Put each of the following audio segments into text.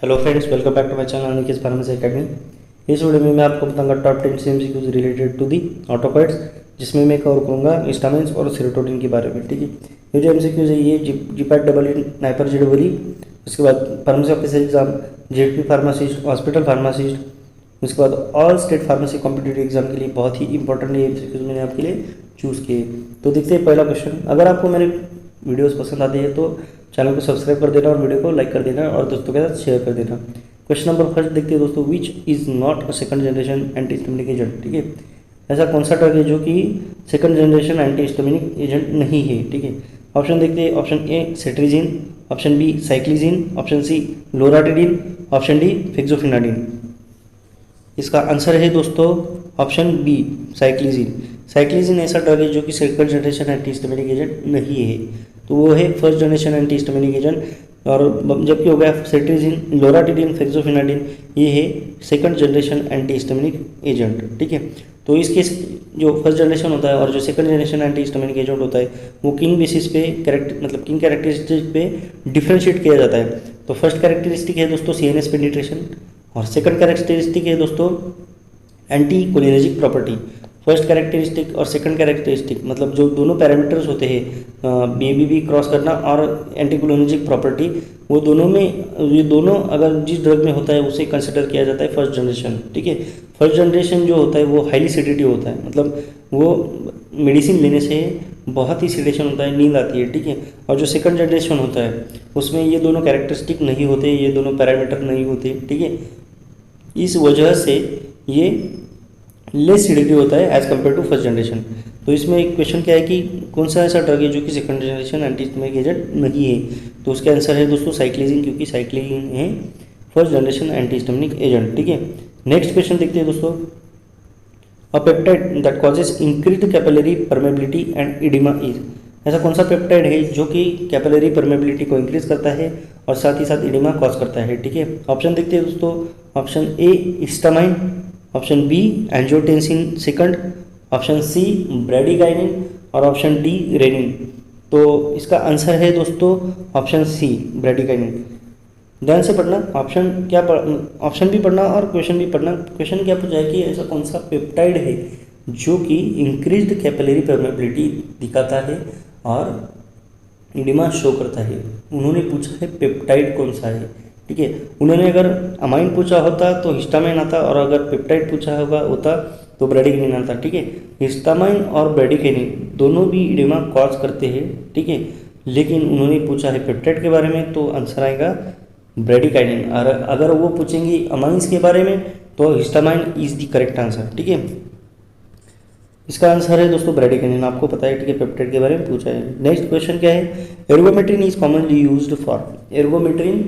Hello friends, welcome back to my channel Aniket pharmacy academy. इस video में मैं आपको बताऊंगा top 10 MCQs related to the autocoids, जिसमें मैं कवर करूंगा हिस्टामिन्स और सेरोटोनिन के बारे में। ठीक है, ये जो एमसीक्यूज है ये जीपैट डबल ई नाइपर जेडबल ई, उसके बाद pharmacy officer exam, JP pharmacist, hospital pharmacist, उसके बाद all state pharmacy competitive exam के लिए बहुत ही इंपॉर्टेंट ये एमसीक्यूज मैंने आपके लिए चूज़ किए। तो देखते हैं पहला क्वेश्चन। अगर आपको मेरे वीडियोस पसंद आती है तो चैनल को सब्सक्राइब कर देना और वीडियो को लाइक कर देना और दोस्तों के साथ शेयर कर देना। क्वेश्चन नंबर फर्स्ट देखते हैं दोस्तों, which is not a second generation anti histaminic agent. ठीक है, ऐसा कौन सा ड्रग है जो कि second generation anti histaminic agent नहीं है। ठीक है, ऑप्शन देखते हैं। Option A cetirizine, option B cyclizine, option C loratadine, option D fexofenadine. इसका आंसर है दोस्तों ऑप्शन बी साइक्लिजिन। साइक्लिजिन ऐसा ड्रग है जो कि second generation anti histaminic agent नहीं है, तो वो है first generation anti histaminic agent. और जबकि हो गया सेट्रिजिन, लोराटिडिन, फिक्सोफिनाडिन, ये है second generation anti histaminic agent. ठीक है, तो इसके जो फर्स्ट जनरेशन होता है और जो second generation anti histaminic agent होता है वो किंग बेसिस पे किंग कैरेक्टरिस्टिक पे डिफ्रेंशिएट किया जाता है। तो फर्स्ट कैरेक्टरिस्टिक है दोस्तों सीएनएस पेनिट्रेशन, और सेकंड कैरेक्टरिस्टिक है दोस्तों anti cholinergic property. First characteristic और सेकंड कैरेक्टरिस्टिक मतलब जो दोनों पैरामीटर्स होते हैं BBB क्रॉस करना और एंटी कोलिनर्जिक प्रॉपर्टी, वो दोनों में ये दोनों अगर जिस ड्रग में होता है उसे कंसिडर किया जाता है फर्स्ट जनरेशन। ठीक है, फर्स्ट जनरेशन जो होता है वो हाईली सेडेटिव होता है, मतलब वो मेडिसिन लेने से बहुत ही सेडेशन होता है, नींद आती है। ठीक है, और जो सेकंड जनरेशन होता है उसमें ये दोनों कैरेक्टरिस्टिक नहीं होते, ये दोनों पैरामीटर नहीं होते। ठीक है, इस वजह से ये लेस सेडेटिव होता है as compare to first generation. तो इसमें एक क्वेश्चन क्या है कि कौन सा ऐसा ड्रग है जो कि second generation anti histaminic agent नहीं है। तो उसका आंसर है दोस्तों साइक्लिजिन, क्योंकि साइक्लिजिन है first generation anti histaminic agent. ठीक है, नेक्स्ट क्वेश्चन देखते हैं दोस्तों, a peptide that causes increased capillary permeability and oedema is. ऐसा कौन सा पेप्टाइड है जो कि कैपिलरी परमेबिलिटी को इंक्रीज करता है और साथ ही साथ इडिमा कॉज करता है। ठीक है, ऑप्शन देखते हैं दोस्तों। Option A histamine, option B angiotensin second, option C bradykinin और ऑप्शन डी रेनिन। तो इसका आंसर है दोस्तों ऑप्शन सी ब्रेडिकाइनिन। ध्यान से पढ़ना, ऑप्शन भी पढ़ना और क्वेश्चन भी पढ़ना। क्वेश्चन क्या पूछा है कि ऐसा कौन सा पेप्टाइड है जो कि इंक्रीज्ड कैपिलरी परमेबिलिटी दिखाता है और इडिमा शो करता है। उन्होंने पूछा है पेप्टाइड कौन सा है। ठीक है, उन्होंने अगर अमाइन पूछा होता तो हिस्टामाइन आता, और अगर पेप्टाइड पूछा होता तो ब्रेडिकाइनिन आता। ठीक है, हिस्टामाइन और ब्रेडिकाइनिन दोनों भी इडिमा कॉज करते हैं। ठीक है, लेकिन उन्होंने पूछा है पेप्टाइड के बारे में तो आंसर आएगा ब्रेडिकाइनिन। और अगर वो पूछेंगे अमाइंस के बारे में तो histamine is the correct answer. ठीक है, इसका आंसर है दोस्तों ब्रेडिकाइनिन, आपको पता है। ठीक है, पेप्टाइड के बारे में पूछा है। नेक्स्ट क्वेश्चन क्या है, एर्गोमेट्रिन इज कॉमनली यूज्ड फॉर। एर्गोमेट्रिन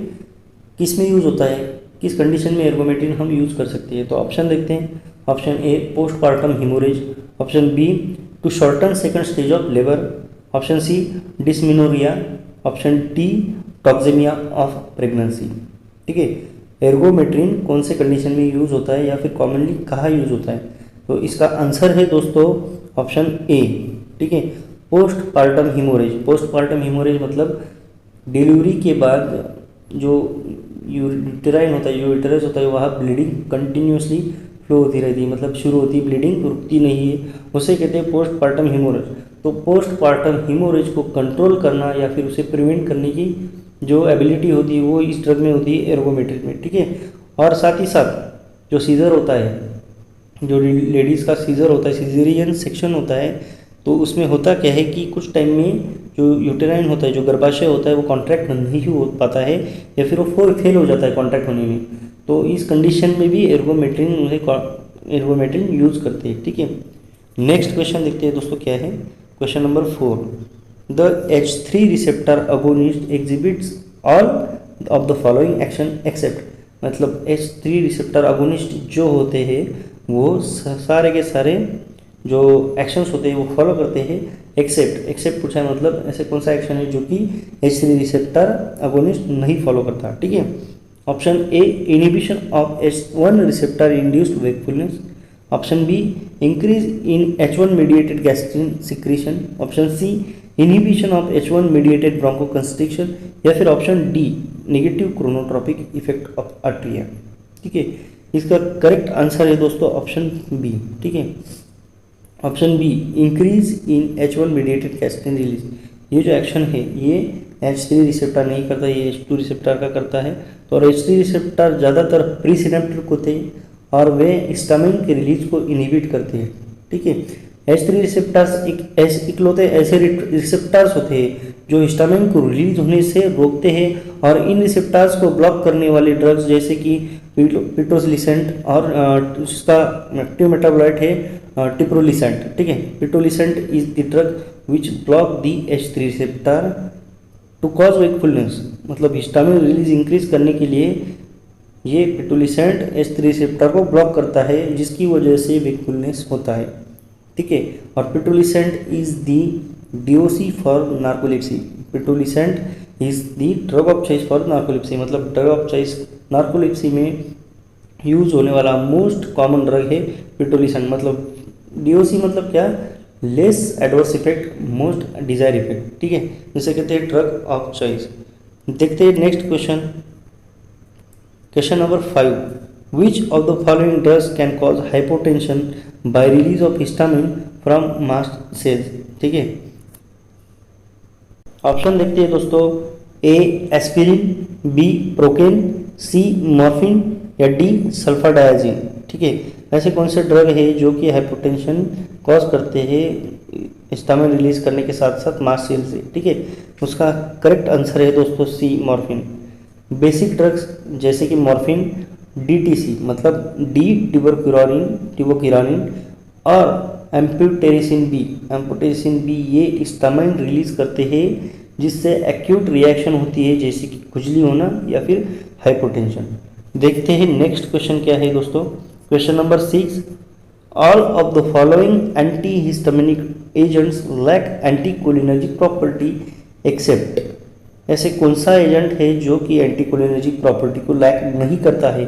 किस में यूज़ होता है, किस कंडीशन में एर्गोमेट्रिन हम यूज़ कर सकते हैं। तो ऑप्शन देखते हैं। Option A postpartum haemorrhage, option B to shorten second stage of labour, option C dysmenorrhoea, option D toxaemia of pregnancy. ठीक है, एर्गोमेट्रिन कौन से कंडीशन में यूज़ होता है या फिर कॉमनली कहाँ यूज़ होता है। तो इसका आंसर है दोस्तों ऑप्शन ए। ठीक है, पोस्टपार्टम हिमोरेज। पोस्टपार्टम हिमोरेज मतलब डिलीवरी के बाद जो यूटेराइन होता है, जो यूटेरस होता है, वहाँ ब्लीडिंग कंटिन्यूसली फ्लो होती रहती है, मतलब शुरू होती है ब्लीडिंग, रुकती नहीं है, उसे कहते हैं पोस्टपार्टम हिमोरेज। तो पोस्टपार्टम हिमोरेज को कंट्रोल करना या फिर उसे प्रिवेंट करने की जो एबिलिटी होती है वो इस ड्रग में होती है एर्गोमेट्रिन में। ठीक है, और साथ ही साथ जो सीजर होता है, जो लेडीज़ का सीजर होता है, सीजरियन सेक्शन होता है, तो उसमें होता क्या है कि कुछ टाइम में जो यूटेराइन होता है, जो गर्भाशय होता है, वो कॉन्ट्रैक्ट नहीं हो पाता है या फिर वो फेल हो जाता है कॉन्ट्रैक्ट होने में। तो इस कंडीशन में भी एर्गोमेट्रिन यूज़ करते हैं। ठीक है, नेक्स्ट क्वेश्चन देखते हैं दोस्तों क्या है। Question number 4, the H3 receptor agonist exhibits all of the following action except. मतलब H3 रिसेप्टर अगोनिस्ट जो होते हैं वो सारे के सारे जो एक्शंस होते हैं वो फॉलो करते हैं एक्सेप्ट पूछा है, मतलब ऐसे कौन सा एक्शन है जो कि H3 रिसेप्टर अगोनिस्ट नहीं फॉलो करता। ठीक है, option A inhibition of H1 receptor induced wakefulness, option B increase in H1 mediated gastrin secretion, option C inhibition of H1 mediated bronchoconstriction, या फिर option D negative chronotropic effect of atria. ठीक है, इसका correct answer है दोस्तों option B. ठीक है, option B increase in H1 mediated gastrin release. ये जो एक्शन है ये H3 रिसेप्टर नहीं करता, ये H2 रिसेप्टर का करता है। तो और H3 रिसेप्टर ज़्यादातर प्री सिनेप्टिक होते हैं और वे हिस्टामिन के रिलीज को इनहिबिट करते हैं। ठीक है, H3 रिसेप्टर्स इकलौते ऐसे रिसेप्टर्स होते हैं जो हिस्टामिन को रिलीज होने से रोकते हैं, और इन रिसेप्टर्स को ब्लॉक करने वाले ड्रग्स जैसे कि पिटोलिसेंट और उसका एक्टिव मेटाबोलाइट है टिप्रोलिसेंट। ठीक है, pitolisant is the drug which block the H3 receptor to cause wakefulness. मतलब हिस्टामिन रिलीज इंक्रीज करने के लिए ये पिटोलिसेंट H3 रिसेप्टर को ब्लॉक करता है, जिसकी वजह से वेकफुलनेस होता है। ठीक है, और pitolisant is the DOC for narcolepsy. Pitolisant is the drug of choice for narcolepsy. मतलब ड्रग ऑफ चॉइस नार्कोलेप्सी में यूज होने वाला मोस्ट कॉमन ड्रग है पिटोलिसेंट। मतलब DOC मतलब क्या, less adverse effect most desire effect. ठीक है, जिसे कहते हैं ड्रग ऑफ चॉइस। देखते हैं next question, question number 5, which of the following drugs can cause hypotension by release of histamine from mast cells. ठीक है, ऑप्शन देखते हैं दोस्तों, A aspirin, B procaine, C morphine, या डी सल्फाडायाजिन। ठीक है, ऐसे कौन से ड्रग है जो कि हाइपोटेंशन कॉज करते हैं हिस्टामिन रिलीज करने के साथ साथ मास्ट सेल से। ठीक है, उसका करेक्ट आंसर है दोस्तों सी मॉर्फिन। बेसिक ड्रग्स जैसे कि मॉर्फिन, DTC मतलब डी टिबोक्यूरानिन और एम्प्यूटेरिसिन बी ये हिस्टामिन रिलीज करते हैं, जिससे एक्यूट रिएक्शन होती है जैसे कि खुजली होना या फिर हाइपोटेंशन। देखते हैं नेक्स्ट क्वेश्चन क्या है दोस्तों, question number 6, all of the following anti histaminic agents lack anticholinergic property except. ऐसे कौन सा एजेंट है जो कि एंटीकोलिनर्जिक प्रॉपर्टी को लैक नहीं करता है,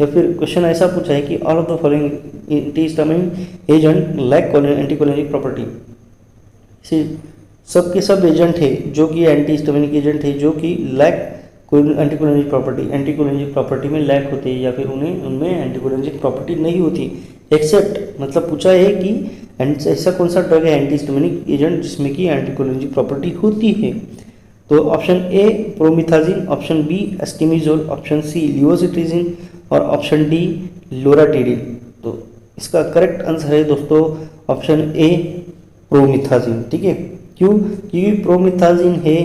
या फिर क्वेश्चन ऐसा पूछा है कि all of the following anti histamine agent lack anticholinergic property. सब के सब एजेंट है जो कि एंटी हिस्टामिनिक एजेंट है जो कि लैक एंटीकोलिनर्जिक प्रॉपर्टी में लैक होते हैं, या फिर उनमें एंटीकोलिनर्जिक प्रॉपर्टी नहीं होती, एक्सेप्ट मतलब पूछा है कि ऐसा कौन सा ड्रग है एंटी हिस्टामिनिक एजेंट जिसमें कि एंटीकोलिनर्जिक प्रॉपर्टी होती है। तो option A promethazine, option B astemizole, option C levocetirizine और ऑप्शन डी लोराटिडिन। तो इसका करेक्ट आंसर है दोस्तों ऑप्शन ए प्रोमिथाजिन। ठीक है, क्यों, क्योंकि प्रोमिथाजिन है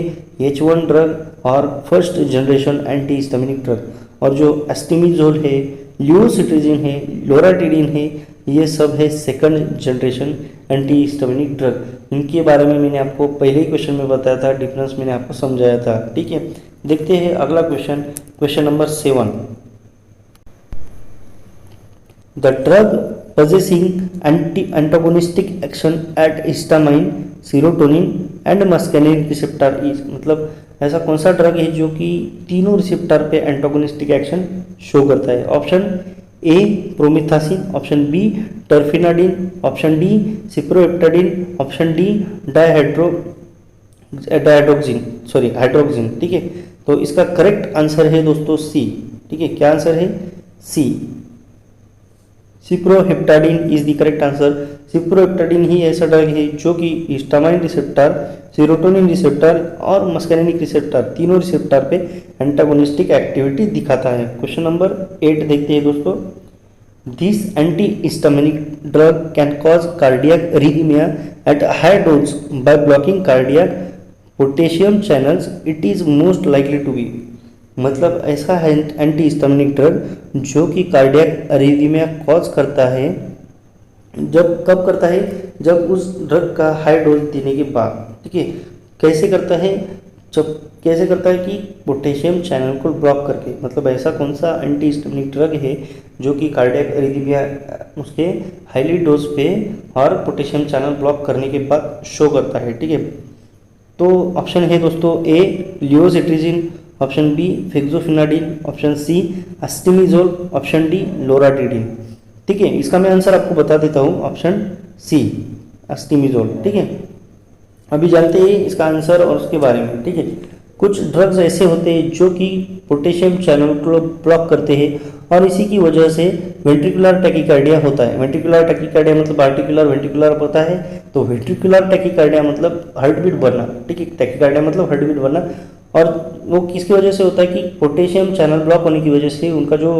H1 ड्रग और first generation anti histaminic drug, और जो एस्टिमिजोल है, लियोसिट्रिजिन है, लोराटिडिन है, ये सब है second generation anti histaminic drug. इनके बारे में मैंने आपको पहले ही क्वेश्चन में बताया था, डिफरेंस मैंने आपको समझाया था। ठीक है, देखते हैं अगला question, question number 7, the drug possessing antagonistic action at histamine, serotonin and muscarinic receptor is। मतलब ऐसा कौन सा ड्रग है जो कि तीनों रिसेप्टर पे एंटागोनिस्टिक एक्शन शो करता है। Option A promethazine, option B terfenadine, option D cyproheptadine, option D hydroxyzine. ठीक है, तो इसका करेक्ट आंसर है दोस्तों सी। ठीक है, क्या आंसर है, सी सिप्रोहेप्टाडिन इज द करेक्ट आंसर। सिप्रोहेप्टाडिन ही ऐसा ड्रग है जो कि हिस्टामाइन रिसेप्टर, सेरोटोनिन रिसेप्टर और मस्कारिनिक रिसेप्टर तीनों रिसेप्टर पे एंटागोनिस्टिक एक्टिविटी दिखाता है। क्वेश्चन नंबर 8 देखते हैं दोस्तों, this anti histaminic drug can cause cardiac arrhythmia at high dose by blocking cardiac potassium channels, it is most likely to be. मतलब ऐसा है एंटी हिस्टामिनिक ड्रग जो कि कार्डियक एरिथमिया कॉज करता है, जब कब करता है, जब उस ड्रग का हाई डोज देने के बाद। ठीक है, कैसे करता है, जब कैसे करता है कि पोटेशियम चैनल को ब्लॉक करके। मतलब ऐसा कौन सा एंटी हिस्टामिनिक ड्रग है जो कि कार्डियक एरिथमिया उसके हाईली डोज पे और पोटेशियम चैनल ब्लॉक करने के बाद शो करता है। ठीक है, तो ऑप्शन है दोस्तों A levocetirizine, option B fexofenadine, option C astemizole, option D loratadine. ठीक है, इसका मैं आंसर आपको बता देता हूँ, ऑप्शन सी एस्टिमिजोल। ठीक है, अभी जानते हैं इसका आंसर और उसके बारे में, ठीक है। कुछ ड्रग्स ऐसे होते हैं जो कि पोटेशियम चैनल को ब्लॉक करते हैं और इसी की वजह से वेंट्रिकुलर टैकीकार्डिया होता है। वेंट्रिकुलर टैकीकार्डिया मतलब आर्टिकुलर वेंट्रिकुलर होता है, तो वेंट्रिकुलर टैकीकार्डिया मतलब हार्ट बीट बढ़ना, ठीक है। टैकीकार्डिया मतलब हार्ट बीट बढ़ना, और वो किसकी वजह से होता है कि पोटेशियम चैनल ब्लॉक होने की वजह से उनका जो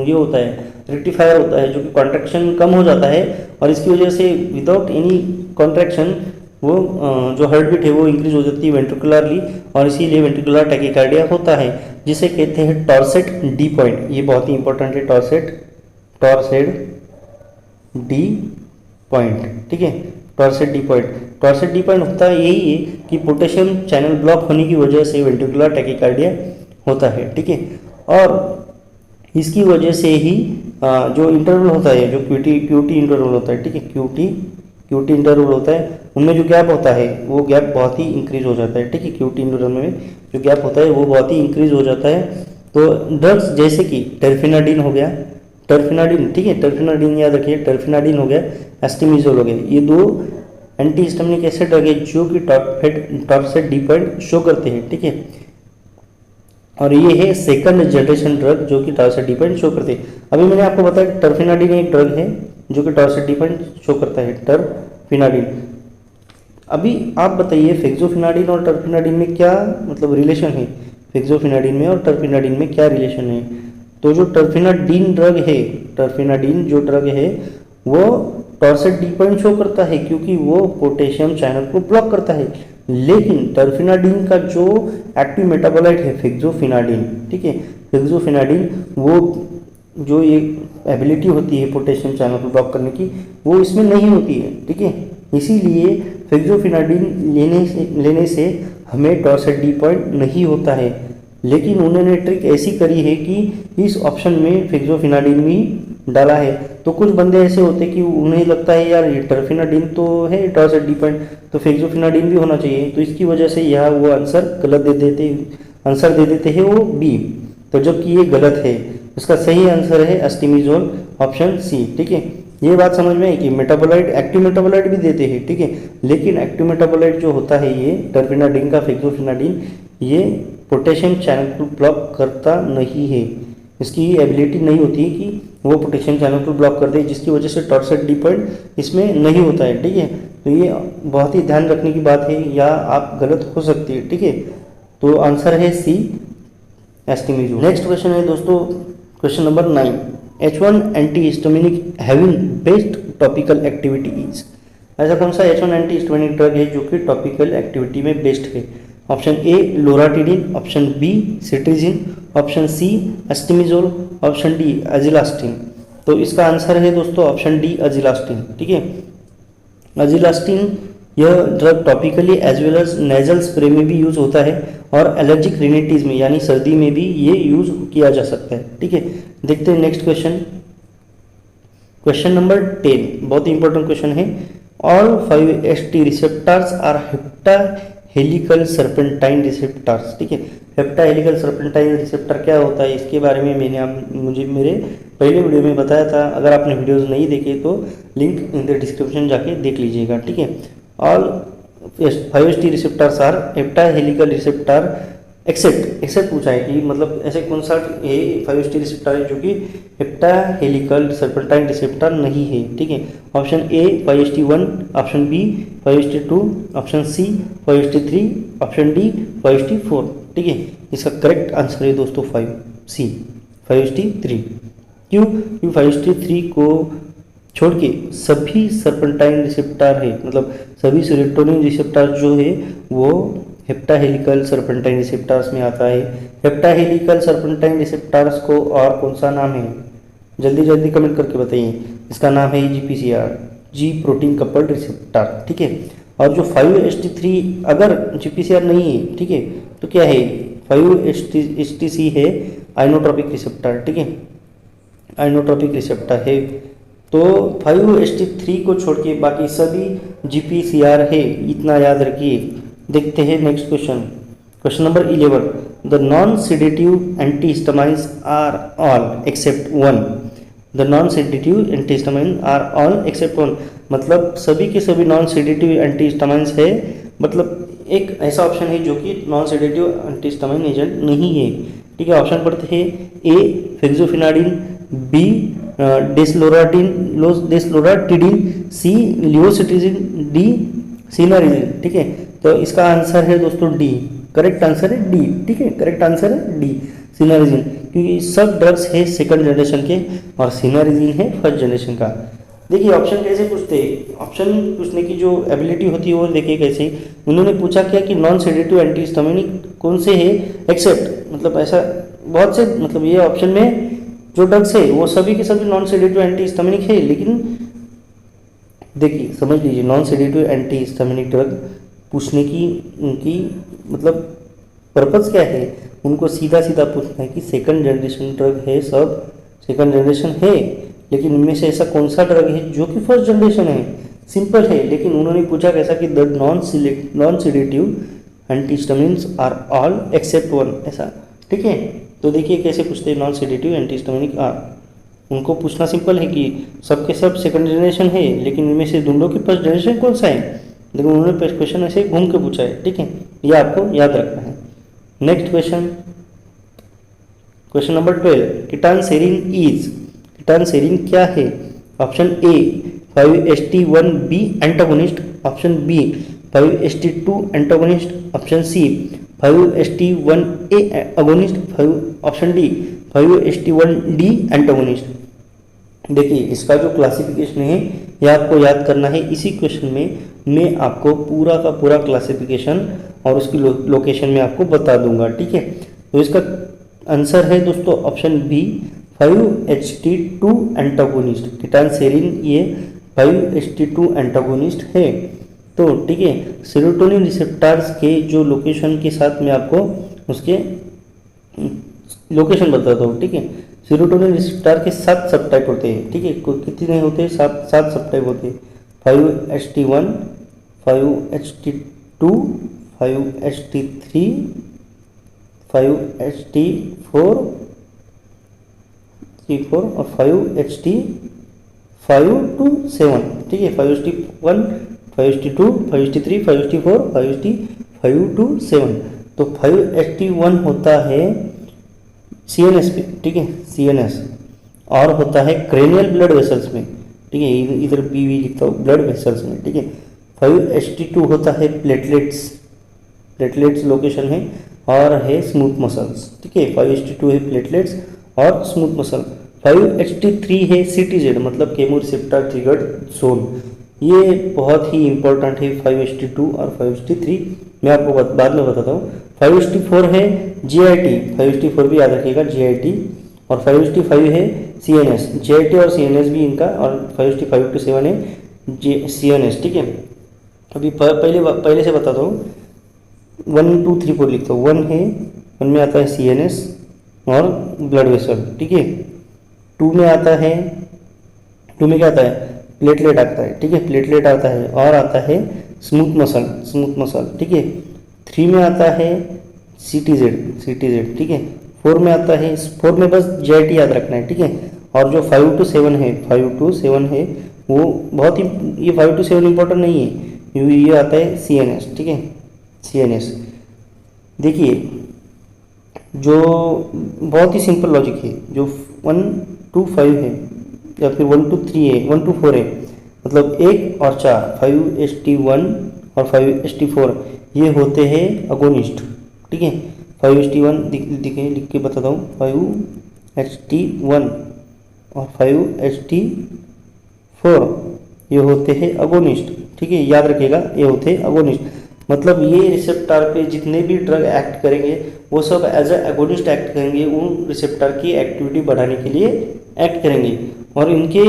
ये होता है रेक्टिफायर होता है, जो कि कॉन्ट्रैक्शन कम हो जाता है, और इसकी वजह से विदाउट एनी कॉन्ट्रैक्शन वो जो हार्ट बीट है वो इंक्रीज हो जाती है वेंट्रिकुलरली, और इसीलिए वेंट्रिकुलर टैकीकार्डिया होता है, जिसे कहते हैं टॉर्सेट डी पॉइंट। ये बहुत ही इंपॉर्टेंट है, टॉर्सेट डी पॉइंट, ठीक है। टॉर्सेट डी पॉइंट होता है यही है कि पोटेशियम चैनल ब्लॉक होने की वजह से वेंट्रिकुलर टैकीकार्डिया होता है, ठीक है। और इसकी वजह से ही जो इंटरवल होता है, जो क्यूटी इंटरवल होता है, ठीक है, क्यूटी इंटरवल होता है, उनमें जो गैप होता है वो गैप बहुत ही इंक्रीज हो जाता है, ठीक है। क्यूटी इंटरवल में जो गैप होता है वो बहुत ही इंक्रीज हो जाता है। तो ड्रग्स जैसे कि टर्फिनाडिन हो गया, ठीक है, टर्फिनाडिन याद रखिए, टर्फिनाडिन हो गया, एस्टिमिजोल हो गया, ये दो एंटी हिस्टामिनिक ऐसे ड्रग है जो कि टॉर्सेट डी पॉइंट शो करते हैं, ठीक है। और ये है सेकंड जनरेशन ड्रग जो कि टॉर्सेट डी पॉइंट शो करते हैं। अभी मैंने आपको बताया टर्फिनाडिन एक ड्रग है जो कि टॉर्सेट डी पॉइंट शो करता है, टर्फिनाडिन। अभी आप बताइए फेक्सोफिनाडिन और टर्फिनाडिन में क्या मतलब रिलेशन है, फेक्सोफिनाडिन में और टर्फिनाडिन में क्या रिलेशन है। तो जो टर्फिनाडिन जो ड्रग है वो टॉर्सेट डी पॉइंट शो करता है क्योंकि वो पोटेशियम चैनल को ब्लॉक करता है, लेकिन टर्फिनाडिन का जो एक्टिव मेटाबोलाइट है फेक्सोफिनाडिन, ठीक है, फेक्सोफिनाडिन वो जो ये एबिलिटी होती है पोटेशियम चैनल को ब्लॉक करने की वो इसमें नहीं होती है, ठीक है। इसीलिए फेक्सोफिनाडिन लेने से हमें टॉर्सेट डी पॉइंट नहीं होता है, लेकिन उन्होंने ट्रिक ऐसी करी है कि इस ऑप्शन में फेक्सोफिनाडिन भी डाला है। तो कुछ बंदे ऐसे होते कि उन्हें लगता है यार ये टर्फिनाडिन तो है टॉर्सेट डी पॉइंट, तो फेक्सोफिनाडिन भी होना चाहिए, तो इसकी वजह से यहाँ वो आंसर गलत दे देते हैं वो बी, तो जबकि ये गलत है। इसका सही आंसर है एस्टिमिजोल, ऑप्शन सी, ठीक है। ये बात समझ में है कि मेटाबोलाइट एक्टिव मेटाबोलाइट भी देते हैं, ठीक है, लेकिन एक्टिव मेटाबोलाइट जो होता है ये टर्फिनाडिन का फेक्सोफिनाडिन ये पोटेशियम चैनल को ब्लॉक करता नहीं है, इसकी एबिलिटी नहीं होती है कि वो पोटेशियम चैनल को ब्लॉक कर दे, जिसकी वजह से टॉर्सेट डी पॉइंट इसमें नहीं होता है, ठीक है। तो ये बहुत ही ध्यान रखने की बात है, या आप गलत हो सकती है, ठीक है। तो आंसर है सी, एस्टिमिजोल। नेक्स्ट क्वेश्चन है दोस्तों, question number 9, H1 antihistaminic having best topical activity is. ऐसा कौन सा H1 एंटीहिस्टामिनिक ड्रग है जो कि टॉपिकल एक्टिविटी में बेस्ट है। Option A loratadine, option B cetirizine, option C astemizole, option D azelastine. तो इसका आंसर है दोस्तों ऑप्शन डी अजिलास्टिन, ठीक है। अजिलास्टिन यह drug topically as well as nasal spray में भी यूज होता है और एलर्जिक रिनिटीज में यानी सर्दी में भी ये यूज किया जा सकता है, ठीक है। देखते हैं नेक्स्ट क्वेश्चन, क्वेश्चन नंबर 10, बहुत ही इंपॉर्टेंट क्वेश्चन है। All 5HT receptors are hepta helical serpentine receptors, ठीक है। हेप्टा हेलिकल सर्पेंटाइन रिसेप्टर क्या होता है इसके बारे में मुझे मेरे पहले वीडियो में बताया था। अगर आपने वीडियोस नहीं देखे तो लिंक इन द डिस्क्रिप्शन जाके देख लीजिएगा, ठीक है। All 5HT receptors are hepta helical receptor except पूछा है कि मतलब ऐसे कौन सा ये 5HT रिसेप्टर है जो कि हेप्टा हेलिकल सर्पेंटाइन रिसेप्टर नहीं है, ठीक है। Option A 5HT1, option B 5HT2, option C 5HT3, option D 5HT4, ठीक है। इसका करेक्ट आंसर है दोस्तों 5C 5HT3। क्यों? क्योंकि 5HT3 को छोड़ के सभी सर्पेंटाइन रिसेप्टर है, मतलब सभी सेरोटोनिन रिसेप्टर जो है वो हेप्टा हेलिकल सर्पेंटाइन रिसेप्टर्स में आता है। हेप्टा हेलिकल सर्पेंटाइन रिसेप्टर्स को और कौन सा नाम है, जल्दी जल्दी कमेंट करके बताइए। इसका नाम है GPCR, जी प्रोटीन कपल्ड रिसेप्टर, ठीक है। और जो 5HT3 अगर GPCR नहीं है, ठीक है, तो क्या है 5HTC है आइनोट्रोपिक रिसेप्टर, ठीक है, आइनोट्रोपिक रिसेप्टर है। तो 5HT3 को छोड़ के बाकी सभी GPCR है, इतना याद रखिए। देखते हैं next question, question number 11, the non sedative antihistamines are all except one. The non sedative antihistamine are all except one, मतलब सभी के सभी नॉन सेडेटिव एंटीहिस्टामाइंस है मतलब एक ऐसा ऑप्शन है जो कि नॉन सेडेटिव एंटीहिस्टामिन एजेंट नहीं है। ठीक है, ऑप्शन पढ़ते हैं, ए फेक्सोफिनाडिन, बी डेस्लोराटिडिन, सी लियोसिट्रिजिन, डी सिनारिजिन। ठीक है, तो इसका आंसर है दोस्तों डी, करेक्ट आंसर है डी। ठीक है, करेक्ट आंसर है डी सिनारिजिन, क्योंकि सब ड्रग्स है सेकंड जनरेशन के और सिनारिजिन है फर्स्ट जनरेशन का। देखिए ऑप्शन कैसे पूछते हैं, ऑप्शन पूछने की जो एबिलिटी होती है वो देखिए कैसे। उन्होंने पूछा क्या कि नॉन सेडेटिव एंटीहिस्टामिनिक कौन से है एक्सेप्ट, मतलब ऐसा बहुत से, मतलब ये ऑप्शन में जो ड्रग्स है वो सभी के सभी नॉन सेडेटिव एंटीहिस्टामिनिक है, लेकिन देखिए समझ लीजिए नॉन सेडेटिव एंटीहिस्टामिनिक ड्रग पूछने की उनकी मतलब पर्पज़ क्या है, उनको सीधा सीधा पूछना है कि सेकंड जनरेशन ड्रग है, सब सेकंड जनरेशन है, लेकिन इनमें से ऐसा कौन सा ड्रग है जो कि फर्स्ट जनरेशन है। सिंपल है, लेकिन उन्होंने पूछा कैसा कि the non sedative antihistamines are all except one, ऐसा। ठीक है, तो देखिए कैसे पूछते हैं नॉन सेडेटिव एंटीहिस्टामिनिक आर, उनको पूछना सिंपल है कि सबके सब सेकंड जनरेशन है, लेकिन इनमें से दोनों की फर्स्ट जनरेशन कौन सा है। लेकिन उन्होंने क्वेश्चन ऐसे घूम के पूछा है। ठीक है, ये आपको याद रखना है। Next question, question number 12, ketanserin is, ketanserin क्या है। Option A 5-HT1B antagonist, option B 5-HT2 antagonist, option C 5-HT1A agonist, option D 5-HT1D antagonist. देखिए इसका जो क्लासिफिकेशन है ये आपको याद करना है। इसी क्वेश्चन में मैं आपको पूरा का पूरा क्लासिफिकेशन और उसकी लोकेशन में आपको बता दूंगा। ठीक है, तो इसका आंसर है दोस्तों ऑप्शन बी 5-HT2 एंटागोनिस्ट। कीटानसेरिन ये 5-HT2 एंटागोनिस्ट है। तो ठीक है, सेरोटोनिन रिसेप्टर्स के जो लोकेशन के साथ मैं आपको उसके लोकेशन बताता हूँ। ठीक है, सेरोटोनिन रिसेप्टर के 7 सब टाइप होते हैं। ठीक है, कितने होते हैं, 7 सब टाइप होते हैं। 5-HT1, 5-HT2, 5-HT3, 5-HT4 और 5-HT5 to 7। ठीक है, 5-HT1, 5-HT2, 5-HT3, 5-HT4, 5-HT5 to 7। तो 5-HT1 होता है CNS पे। ठीक है, CNS, और होता है क्रेनियल ब्लड वेसल्स में। ठीक है, इधर बी लिखता हूँ, ब्लड वेसल्स में। ठीक है, 5-HT2 होता है प्लेटलेट्स लोकेशन है और है स्मूथ मसल्स। ठीक है, 5-HT2 है प्लेटलेट्स और स्मूथ मसल। 5-HT3 है CTZ, मतलब केमोरिसेप्टर ट्रिगर्ड जोन। ये बहुत ही इंपॉर्टेंट है 5-HT2 और 5-HT3, मैं आपको बाद में बताता हूँ। 5-HT4 है GIT, 5-HT4 भी याद रखिएगा GIT, और 5-HT5 है CNS, GIT और CNS भी इनका, और 5-HT5 to 7 है CNS। ठीक है, अभी पहले से बताता हूँ। 1, 2, 3, 4 लिखता हूँ। 1 में आता है CNS और ब्लड वेसल। ठीक है, 2 में आता है, 2 में क्या आता है, प्लेटलेट आता है। ठीक है, प्लेटलेट आता है, और आता है स्मूथ मसल। ठीक है, 3 में आता है CTZ। ठीक है, 4 में आता है, 4 में बस GIT याद रखना है। ठीक है, और जो 5 to 7 है वो बहुत ही, ये 5 to 7 इंपॉर्टेंट नहीं है, ये आता है CNS। ठीक है, CNS। देखिए जो बहुत ही सिंपल लॉजिक है, जो 1 to 5 है या फिर 1 to 3 है, 1 to 4 है, मतलब 1 और 4, 5-HT1 और 5-HT4 ये होते हैं अगोनिस्ट। ठीक है, 5-HT1 लिख के बताता हूँ, 5-HT1 और 5-HT4 ये होते हैं अगोनिस्ट। ठीक है, याद रखिएगा ये होते हैं अगोनिस्ट, मतलब ये रिसेप्टर पे जितने भी ड्रग एक्ट करेंगे वो सब एज अ एगोनिस्ट एक्ट करेंगे, उन रिसेप्टर की एक्टिविटी बढ़ाने के लिए एक्ट करेंगे। और इनके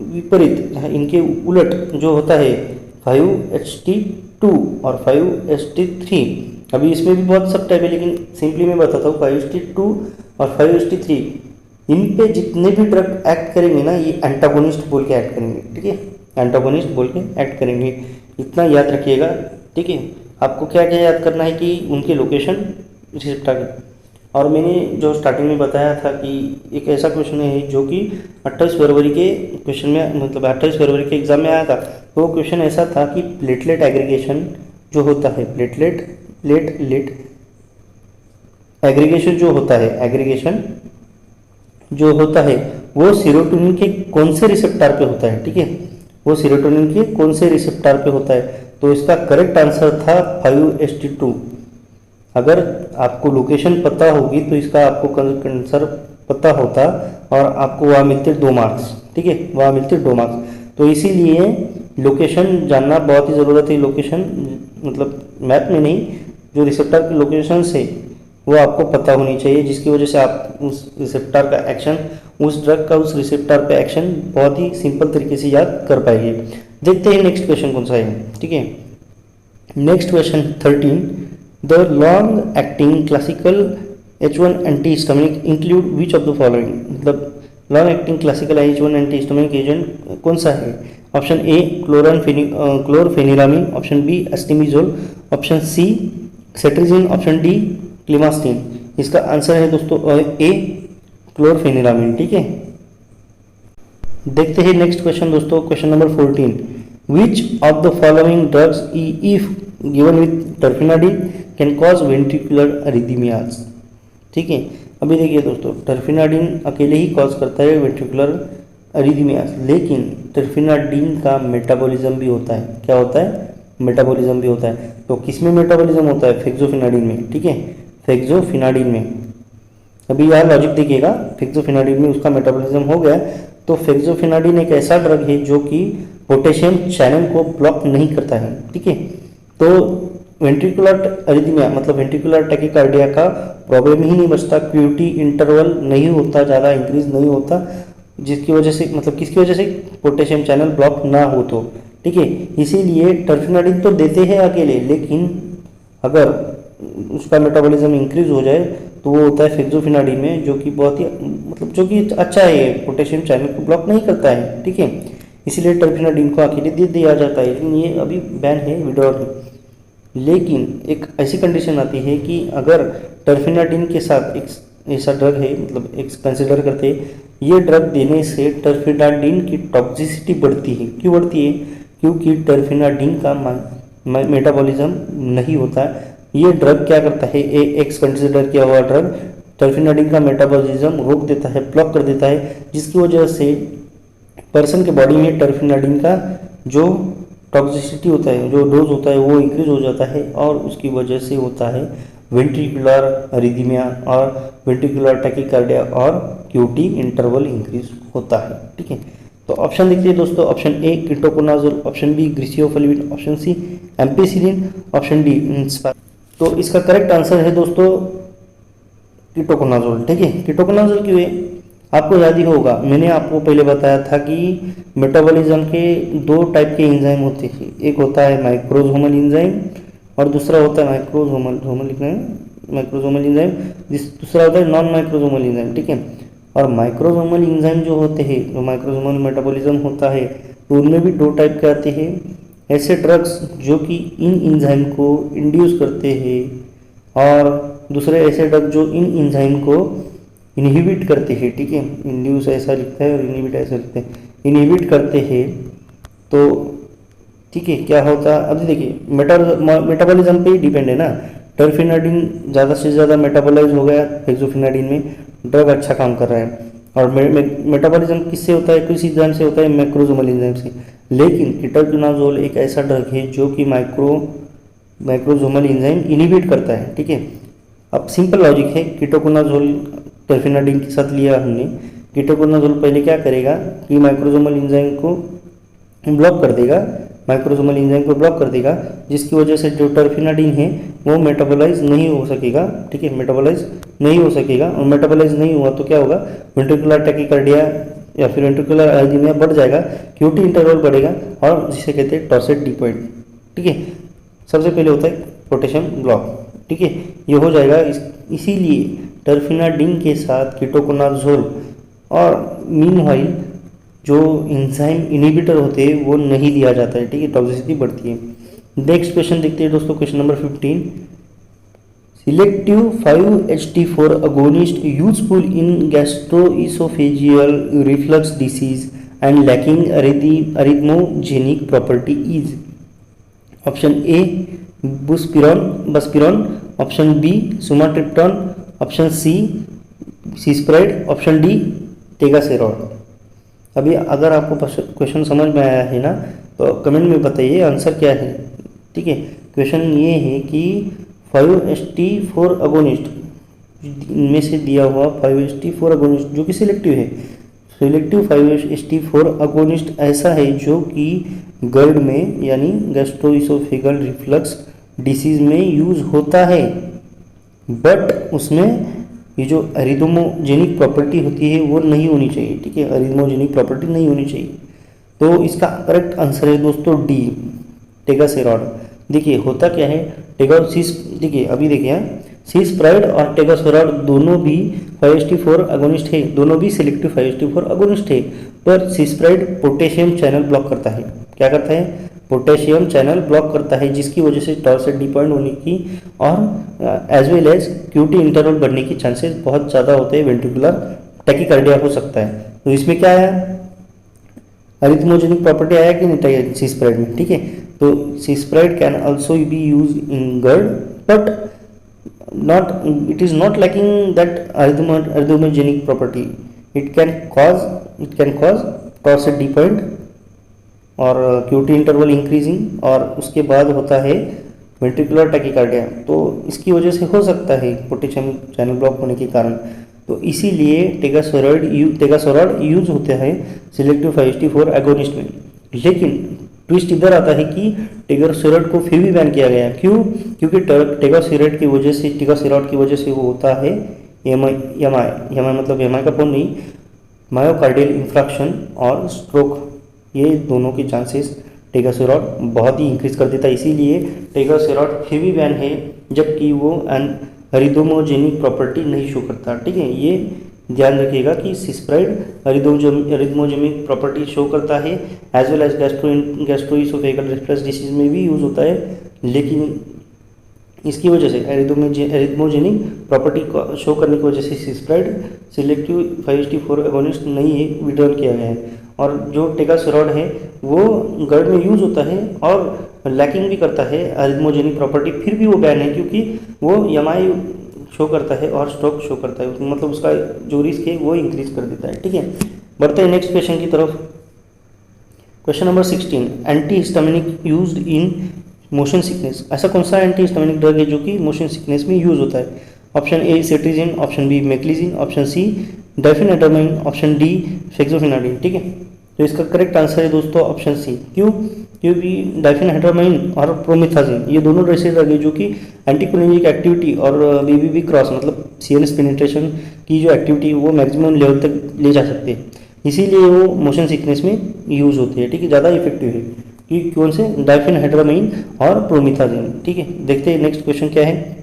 विपरीत, इनके उलट जो होता है 5-HT2 और 5-HT3, अभी इसमें भी बहुत सब टाइप है, लेकिन सिंपली मैं बताता हूँ 5-HT2 और 5-HT3 इन पे जितने भी ड्रग एक्ट करेंगे ना, ये एंटागोनिस्ट बोल के एक्ट करेंगे। ठीक है, एंटागोनिस्ट बोल के एक्ट करेंगे, इतना याद रखिएगा। ठीक है, आपको क्या क्या याद करना है कि उनके लोकेशन रिसेप्टर के। और मैंने जो स्टार्टिंग में बताया था कि एक ऐसा क्वेश्चन है जो कि 28 फरवरी के क्वेश्चन में, मतलब 28 फरवरी के एग्जाम में आया था। तो वो क्वेश्चन ऐसा था कि प्लेटलेट एग्रीगेशन जो होता है प्लेटलेट एग्रीगेशन जो होता है वो सेरोटोनिन के कौन से रिसेप्टर पे होता है, ठीक है, वो सेरोटोनिन के कौन से रिसेप्टर पे होता है। तो इसका करेक्ट आंसर था 5HT2। अगर आपको लोकेशन पता होगी तो इसका आपको आंसर पता होता और आपको वहाँ मिलते 2 मार्क्स, ठीक है, वहाँ मिलते 2 मार्क्स। तो इसीलिए लोकेशन जानना बहुत ही ज़रूरत है। लोकेशन मतलब मैप में नहीं, जो रिसेप्टर की लोकेशन है वो आपको पता होनी चाहिए, जिसकी वजह से आप उस रिसेप्टर का एक्शन, उस ड्रग का उस रिसेप्टर पे एक्शन बहुत ही सिंपल तरीके से याद कर पाएंगे। देखते हैं नेक्स्ट क्वेश्चन कौन सा है, ठीक है। Next question 13, the long acting classical H1 antihistaminic include which of the following, मतलब long acting classical H1 antihistaminic agent कौन सा है। Option A chlorpheniramine, option B astemizole, option C cetirizine, option D clemastine. इसका answer है दोस्तों ए क्लोरफेनिरामिन, ठीक है। देखते हैं नेक्स्ट क्वेश्चन दोस्तों, question number 14, which of the following drugs if given with terfenadine can cause ventricular arrhythmias, ठीक है। अभी देखिए दोस्तों, टर्फिनाडिन अकेले ही कॉज करता है वेंट्रिकुलर अरिथमियाज, लेकिन टर्फिनाडिन का मेटाबॉलिज्म भी होता है। क्या होता है, मेटाबॉलिज्म भी होता है। तो किस में मेटाबॉलिज्म होता है, फेक्सोफिनाडिन में, ठीक है, फेक्सोफिनाडिन में। अभी यहाँ लॉजिक देखिएगा, फेक्सोफिनाडिन में उसका मेटाबॉलिज्म हो गया। तो फेक्सोफिनाडिन एक ऐसा ड्रग है जो कि पोटेशियम चैनल को ब्लॉक नहीं करता है, ठीक है। तो वेंट्रिकुलर अरिथमिया मतलब वेंट्रिकुलर टैकीकार्डिया का प्रॉब्लम ही नहीं बचता, क्यूटी इंटरवल नहीं होता, ज़्यादा इंक्रीज नहीं होता, जिसकी वजह से मतलब किसकी वजह से, पोटेशियम चैनल ब्लॉक ना हो तो, ठीक है। इसीलिए टर्फिनाडिन तो देते हैं अकेले, लेकिन अगर उसका मेटाबॉलिज्म इंक्रीज हो जाए तो वो होता है फेक्सोफिनाडिन में, जो कि बहुत ही मतलब जो कि अच्छा है, पोटेशियम चैनल को ब्लॉक नहीं करता है, ठीक है। इसीलिए टर्फिनाडिन को अकेले दे दिया जाता है, लेकिन ये अभी बैन है, विड्रॉल है। लेकिन एक ऐसी कंडीशन आती है कि अगर टर्फिनाडिन के साथ एक ऐसा ड्रग है, मतलब एक कंसिडर करते हैं, ये ड्रग देने से टर्फिनाडिन की टॉक्सिसिटी बढ़ती है। क्यों बढ़ती है, क्योंकि टर्फिनाडिन का मेटाबॉलिज्म नहीं होता है। ये ड्रग क्या करता है, एक्स कंसिडर किया हुआ ड्रग टर्फिनाडिन का मेटाबॉलिज्म रोक देता है, ब्लॉक कर देता है, जिसकी वजह से पर्सन के बॉडी में टर्फिनाडिन का जो टॉक्सिसिटी होता है, जो डोज होता है, वो इंक्रीज हो जाता है और उसकी वजह से होता है वेंट्रिकुलर अरिथमिया और वेंट्रिकुलर टैकीकार्डिया और क्यूटी इंटरवल इंक्रीज होता है, ठीक है। तो ऑप्शन देखिए दोस्तों, option A ketoconazole, option B griseofulvin, option C ampicillin, option D inspire. तो इसका करेक्ट आंसर है दोस्तों कीटोकोनाजोल, ठीक है। कीटोकोनाजोल क्यों है, आपको याद ही होगा, मैंने आपको पहले बताया था कि मेटाबॉलिज्म के 2 टाइप के एंजाइम होते हैं, एक होता है माइक्रोसोमल एंजाइम और दूसरा होता है माइक्रोसोमल एंजाइम, दूसरा होता है नॉन माइक्रोसोमल एंजाइम, ठीक है। और माइक्रोसोमल एंजाइम जो होते हैं, जो माइक्रोसोमल मेटाबॉलिज्म होता है, तो उनमें भी 2 टाइप के आते हैं, ऐसे ड्रग्स जो कि इन एंजाइम को इंड्यूस करते हैं और दूसरे ऐसे ड्रग जो इन एंजाइम को इनहिबिट करते हैं, ठीक है। इंड्यूस ऐसा लिखता है और इनहिबिट ऐसा लिखता है, इनहिबिट करते हैं। तो ठीक है, क्या होता है, अभी देखिए मेटाबॉलिज्म पे ही डिपेंड है ना। टर्फिनाडिन ज़्यादा से ज़्यादा मेटाबोलाइज हो गया फेक्सोफिनाडिन में, ड्रग अच्छा काम कर रहा है। और मेटाबॉलिज्म किससे होता है, किस एंजाइम से होता है, मैक्रोसोमल एंजाइम से। लेकिन कीटोकोनाजोल एक ऐसा ड्रग है जो कि माइक्रोसोमल एंजाइम इनहिबिट करता है, ठीक है। अब सिंपल लॉजिक है, कीटोकोनाजोल टर्फिनाडिन के साथ लिया हमने, कीटोकोनाजोल पहले क्या करेगा कि माइक्रोसोमल एंजाइम को ब्लॉक कर देगा, माइक्रोसोमल एंजाइम को ब्लॉक कर देगा, जिसकी वजह से जो टर्फिनाडिन है वो मेटाबोलाइज नहीं हो सकेगा, ठीक है, मेटाबोलाइज नहीं हो सकेगा। और मेटाबोलाइज नहीं हुआ तो क्या होगा, वेंट्रिकुलर टैकीकार्डिया या फिर वेंट्रिकुलर अरिथमिया बढ़ जाएगा, क्यूटी इंटरवल बढ़ेगा और जिसे कहते हैं टॉर्सेट डी पॉइंट, ठीक है। सबसे पहले होता है पोटेशियम ब्लॉक, ठीक है, ये हो जाएगा। इसीलिए टर्फिनाडिन के साथ कीटोकोनाजोल और मीनवाइल जो एंजाइम इनहिबिटर होते हैं वो नहीं लिया जाता है, ठीक है, टॉक्सिसिटी बढ़ती है। नेक्स्ट क्वेश्चन देखते हैं दोस्तों, question number 15, selective 5-HT4 agonist useful in gastroesophageal reflux disease and lacking arrhythmogenic property is. Option A buspirone buspirone, option B sumatriptan, option C cisapride, option D tegaserod. अभी अगर आपको question समझ में आया है ना तो कमेंट में बताइए आंसर क्या है। ठीक है, क्वेश्चन ये है कि 5HT4 अगोनिस्ट इनमें से दिया हुआ 5HT4 अगोनिस्ट जो कि सिलेक्टिव है, सिलेक्टिव 5HT4 अगोनिस्ट ऐसा है जो कि गर्ड में यानी गैस्ट्रोइसोफेगल रिफ्लक्स डिसीज में यूज होता है, बट उसमें ये जो अरिथमोजेनिक प्रॉपर्टी होती है वो नहीं होनी चाहिए। ठीक है, अरिथमोजेनिक प्रॉपर्टी नहीं होनी चाहिए। तो इसका करेक्ट आंसर है दोस्तों डी टेगासेरॉन। देखिए होता क्या है, टेगासिस, देखिए अभी देखिए यहाँ सीस्प्राइड और टेगासेरॉन दोनों भी 5HT4 अगोनिस्ट है, दोनों भी सिलेक्टिव 5HT4 अगोनिस्ट है, पर सीस्प्राइड पोटेशियम चैनल ब्लॉक करता है। क्या करता है? पोटेशियम चैनल ब्लॉक करता है, जिसकी वजह से टॉर्सेट डिपॉइंट होने की और as well as QT interval बढ़ने की चांसेस बहुत ज़्यादा होते हैं, वेंट्रिकुलर टैकीकार्डिया हो सकता है। तो इसमें क्या आया, अरिथमोजेनिक प्रॉपर्टी आया कि नहीं सीस्प्राइड में। ठीक है, तो cisapride can also be use in GERD, but not it is not lacking that arithmogenic property. It can cause टॉर्सेट डिपॉइंट और क्यूटी इंटरवल इंक्रीजिंग, और उसके बाद होता है वेंट्रिकुलर टैकीकार्डिया। तो इसकी वजह से हो सकता है पोटेशियम चैनल ब्लॉक होने के कारण। तो इसीलिए टेगासेरॉन यूज होता है सिलेक्टिव 5HT4 एगोनिस्ट में। लेकिन ट्विस्ट इधर आता है कि टेगासेरॉन को फिर भी बैन किया गया। क्यों? क्योंकि टेगासेरॉन की वजह से वो होता है एमआई मतलब एमआई का फोन नहीं, मायोकार्डियल इंफ्रैक्शन और स्ट्रोक, ये दोनों के चांसेस टेगासेरॉन बहुत ही इंक्रीज कर देता है। इसीलिए टेगासेरॉन फिर भी बैन है, जबकि वो एन अरिथमोजेनिक प्रॉपर्टी नहीं शो करता। ठीक है, ये ध्यान रखिएगा कि सीस्प्राइड अरिथमोजेनिक प्रॉपर्टी शो करता है, as well as gastroesophageal reflux disease में भी यूज होता है, लेकिन इसकी वजह से अरिथमोजेनिक प्रॉपर्टी को शो करने की वजह से सीस्प्राइड सिलेक्टिव 5HT4 एगोनिस्ट नहीं है, विड्रॉल किया गया है। और जो टेगासेरॉन है वो गर्ड में यूज होता है और लैकिंग भी करता है अरिथमोजेनिक प्रॉपर्टी, फिर भी वो बैन है क्योंकि वो एमआई शो करता है और स्ट्रोक शो करता है, मतलब उसका जो रिस्क है वो इंक्रीज कर देता है। ठीक है, बढ़ते हैं नेक्स्ट क्वेश्चन की तरफ। Question number 16, anti histaminic used in motion sickness. ऐसा कौन सा एंटी हिस्टामिनिक ड्रग है जो कि मोशन सिकनेस में यूज होता है? Option A cetirizine, option B meclizine, option C diphenhydramine, option D fexofenadine. ठीक है, तो इसका करेक्ट आंसर है दोस्तों ऑप्शन सी। क्यों? क्योंकि डाइफेनाइड्रामाइन और प्रोमिथाजिन ये दोनों ऐसे ड्रग है जो कि एंटीकोलिनर्जिक एक्टिविटी और बीबीबी क्रॉस मतलब सीएनएस पेनिट्रेशन की जो एक्टिविटी वो मैक्सिमम लेवल तक ले जा सकते हैं, इसीलिए वो मोशन सिकनेस में यूज होते हैं। ठीक है, ज़्यादा इफेक्टिव है कि कौन से, डाइफेनाइड्रामाइन और प्रोमिथाजिन। ठीक है, देखते हैं नेक्स्ट क्वेश्चन क्या है।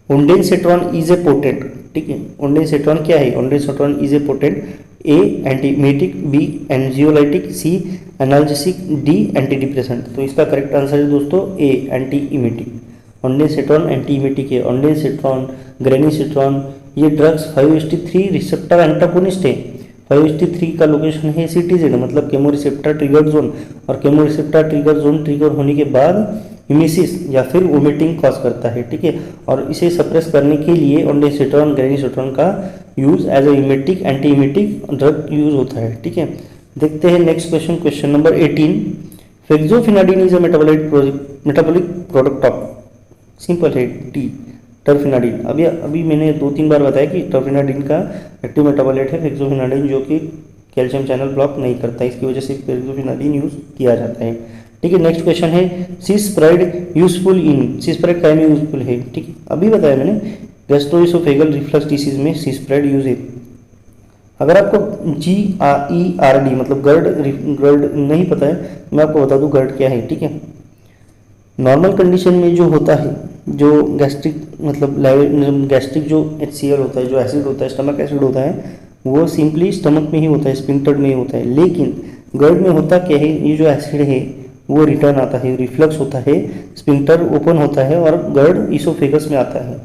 Ondansetron is a potent. ठीक है, ओंडेनसेट्रॉन क्या है? Ondansetron is a potent, A antiemetic, B anxiolytic, C analgesic, D antidepressant. तो इसका करेक्ट आंसर है दोस्तों ए एंटीइमेटिक। ओंडेनसेट्रॉन एंटीइमेटिक है। ओंडेनसेट्रॉन, ग्रेनिसेट्रॉन ये ड्रग्स 5HT3 रिसेप्टर एंटागोनिस्ट है। 5HT3 का लोकेशन है CTZ मतलब केमोरिसेप्टर ट्रिगर जोन, और केमोरिसेप्टर ट्रिगर जोन ट्रिगर होने के बाद इमिसिस या फिर वोमिटिंग कॉज करता है। ठीक है, और इसे सप्रेस करने के लिए ओंडेनसेट्रॉन, ग्रेनिसेट्रॉन का use as a emetic anti drug use होता है। ठीक है, देखते हैं next question. Question number 18, fexofenadine is a metabolic product of, simple है टी टर्फेनाडिन। अभी मैंने 2-3 बार बताया कि टर्फेनाडिन का एक्टिव मेटाबॉलाइट है फेक्सोफेनाडिन, जो कि कैल्शियम चैनल ब्लॉक नहीं करता, इसकी वजह से फेक्सोफेनाडिन यूज किया जाता है। ठीक है, नेक्स्ट क्वेश्चन है सीस्प्राइड यूजफुल इन, सीस्प्राइड क्या में यूजफुल है? ठीक है, अभी बताया मैंने गैस्ट्रोइसोफेगल रिफ्लक्स डिसीज में सीस्प्राइड यूज है। अगर आपको GERD मतलब गर्ड नहीं पता है, मैं आपको बता दूं गर्ड क्या है। ठीक है, नॉर्मल कंडीशन में जो होता है, जो गैस्ट्रिक मतलब गैस्ट्रिक जो HCl होता है, जो एसिड होता है, स्टमक एसिड होता है, वो सिंपली स्टमक में ही होता है, स्पिंक्टर में ही होता है। लेकिन गर्ड में होता क्या है, ये जो एसिड है वो रिटर्न आता है, रिफ्लक्स होता है, स्पिंक्टर ओपन होता है और गर्ड इसोफेगस में आता है,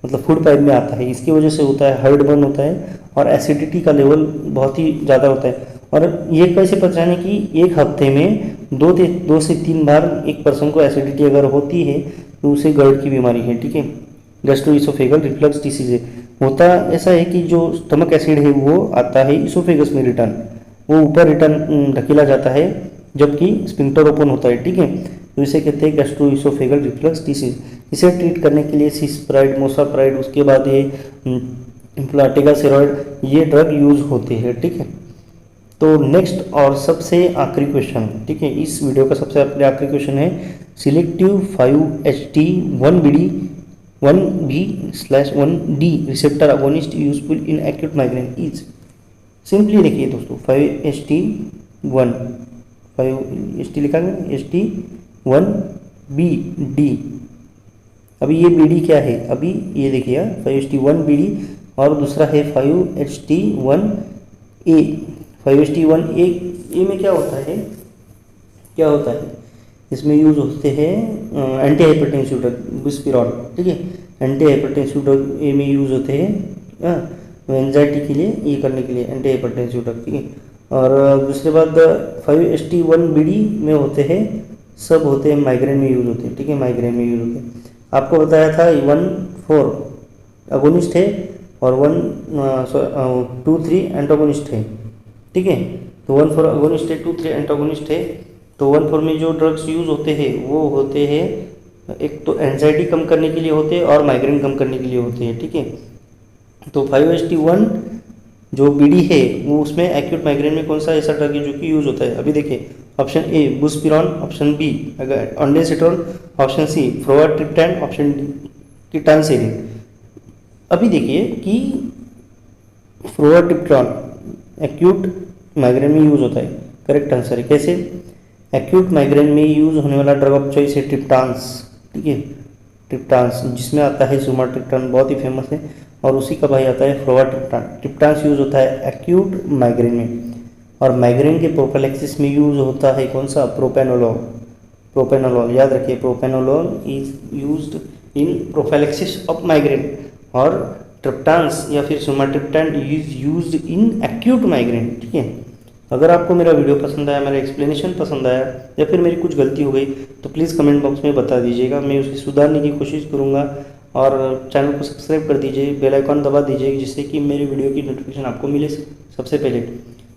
मतलब फूड पाइप में आता है। इसकी वजह से होता है हार्ट बर्न होता है और एसिडिटी का लेवल बहुत ही ज़्यादा होता है। और ये कैसे पहचाने कि एक हफ्ते में दो से तीन बार एक पर्सन को एसिडिटी अगर होती है तो उसे GERD की बीमारी है, ठीक है, गैस्ट्रोइसोफेगल रिफ्लक्स डिसीज है। होता ऐसा है कि जो स्टमक एसिड है वो आता है इसोफेगस में रिटर्न, वो ऊपर रिटर्न ढकेला जाता है जबकि स्फिंक्टर ओपन होता है, ठीक है, तो इसे कहते हैं गैस्ट्रोइसोफेगल रिफ्लक्स डिसीज। इसे ट्रीट करने के लिए सिस्प्राइड, मोसाप्राइड, उसके बाद ये इम्प्लाटिकासेरॉइड, ये ड्रग यूज होते हैं, ठीक है। तो नेक्स्ट और सबसे आखिरी क्वेश्चन, ठीक है, इस वीडियो का सबसे आखिरी क्वेश्चन है, selective 5-HT1BD 1B/1D receptor agonist useful in acute migraine is. Simply देखिए दोस्तों, 5HT लिखा गया, HT1BD। अभी ये BD क्या है, अभी ये देखिए 5HT1BD और दूसरा है 5HT1A। 5HT1A में क्या होता है, इसमें यूज होते हैं एंटी हाइपरटेंसिव ड्रग बुस्पिरॉल, ठीक है, एंटी हाइपरटेंसिव ड्रग ए में यूज होते हैं एंजाइटी के लिए, ये करने के लिए एंटी हाइपरटेंसिव ड्रग, ठीक है। और दूसरे बाद 5HT1BD में होते हैं, सब होते हैं माइग्रेन में यूज होते हैं, ठीक है, माइग्रेन में यूज होते हैं। आपको बताया था 1-4 अगोनिस्ट है और 1-2-3 एंटागोनिस्ट है, ठीक है, तो 1-4 अगोनिस्ट है, 2-3 एंटागोनिस्ट है। तो 1-4 में जो ड्रग्स यूज होते हैं वो होते हैं, एक तो एंजाइटी कम करने के लिए होते हैं और माइग्रेन कम करने के लिए होते हैं, ठीक है। तो 5HT1 जो BD है वो उसमें एक्यूट माइग्रेन में कौन सा ऐसा ड्रग है जो कि यूज होता है, अभी देखिए, ऑप्शन ए बुस्पिरॉन, ऑप्शन बी अगर ऑन्डेसिट्रॉन, ऑप्शन सी फ्लोराट्रिप्टैन, ऑप्शन डी कीटांसेरिन। अभी देखिए कि फ्लोराट्रिप्टॉन एक्यूट माइग्रेन में यूज होता है, करेक्ट आंसर है। कैसे, एक्यूट माइग्रेन में यूज होने वाला ड्रग ऑफ चॉइस है ट्रिप्टांस, ठीक है, ट्रिप्टांस, जिसमें आता है सुमाट्रिप्टान, बहुत ही फेमस है, और उसी का भाई आता है फ्लोराट्रिप्टान। ट्रिप्टांस यूज होता है एक्यूट माइग्रेन में, और माइग्रेन के प्रोफिलैक्सिस में यूज होता है कौन सा, प्रोपेनोलॉल, याद रखिए, propranolol is used in prophylaxis of migraine, और ट्रिप्टांस या फिर sumatriptan is used in acute migraine, ठीक है। अगर आपको मेरा वीडियो पसंद आया, मेरा एक्सप्लेनेशन पसंद आया, या फिर मेरी कुछ गलती हो गई तो प्लीज़ कमेंट बॉक्स में बता दीजिएगा, मैं उसे सुधारने की कोशिश करूँगा। और चैनल को सब्सक्राइब कर दीजिए, बेल आइकॉन दबा दीजिए, जिससे कि मेरी वीडियो की नोटिफिकेशन आपको मिले सबसे पहले।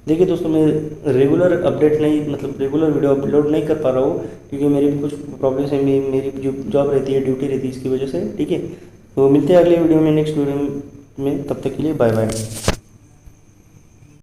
देखिए दोस्तों, मैं रेगुलर वीडियो अपलोड नहीं कर पा रहा हूँ क्योंकि मेरी भी कुछ प्रॉब्लम्स है, मेरी जो जॉब रहती है, ड्यूटी रहती है, इसकी वजह से, ठीक है। तो मिलते हैं अगले वीडियो में, नेक्स्ट वीडियो में, तब तक के लिए बाय बाय।